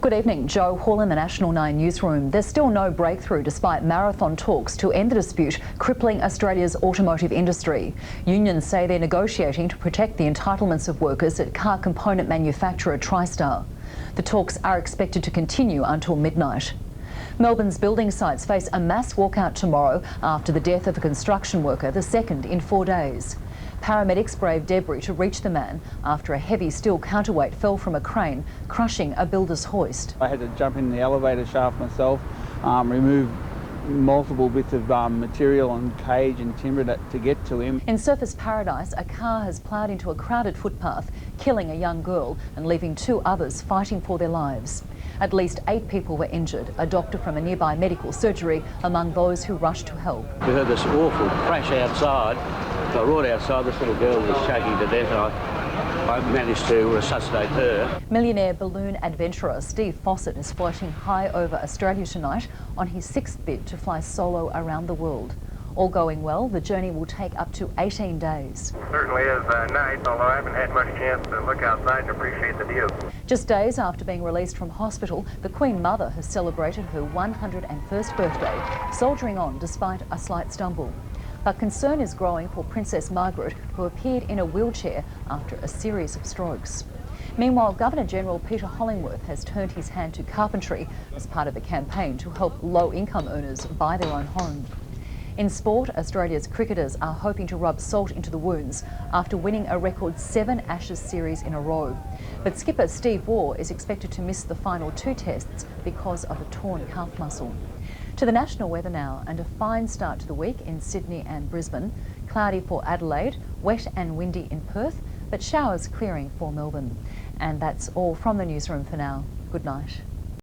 Good evening. Joe Hall in the National 9 newsroom. There's still no breakthrough despite marathon talks to end the dispute crippling Australia's automotive industry. Unions say they're negotiating to protect the entitlements of workers at car component manufacturer TriStar. The talks are expected to continue until midnight. Melbourne's building sites face a mass walkout tomorrow after the death of a construction worker, the second in 4 days. Paramedics braved debris to reach the man after a heavy steel counterweight fell from a crane, crushing a builder's hoist. I had to jump in the elevator shaft myself, remove multiple bits of material and cage and timber to get to him. In Surfers Paradise, a car has ploughed into a crowded footpath, killing a young girl and leaving 2 others fighting for their lives. At least 8 people were injured, a doctor from a nearby medical surgery among those who rushed to help. We heard this awful crash outside. So right outside, this little girl was shaking to death, and I managed to resuscitate her. Millionaire balloon adventurer Steve Fawcett is floating high over Australia tonight on his 6th bid to fly solo around the world. All going well, the journey will take up to 18 days. Certainly is nice, although I haven't had much chance to look outside and appreciate the view. Just days after being released from hospital, the Queen Mother has celebrated her 101st birthday, soldiering on despite a slight stumble. But concern is growing for Princess Margaret, who appeared in a wheelchair after a series of strokes. Meanwhile, Governor-General Peter Hollingworth has turned his hand to carpentry as part of a campaign to help low-income earners buy their own home. In sport, Australia's cricketers are hoping to rub salt into the wounds after winning a record 7 Ashes series in a row. But skipper Steve Waugh is expected to miss the final 2 tests because of a torn calf muscle. To the national weather now, and a fine start to the week in Sydney and Brisbane. Cloudy for Adelaide, wet and windy in Perth, but showers clearing for Melbourne. And that's all from the newsroom for now. Good night.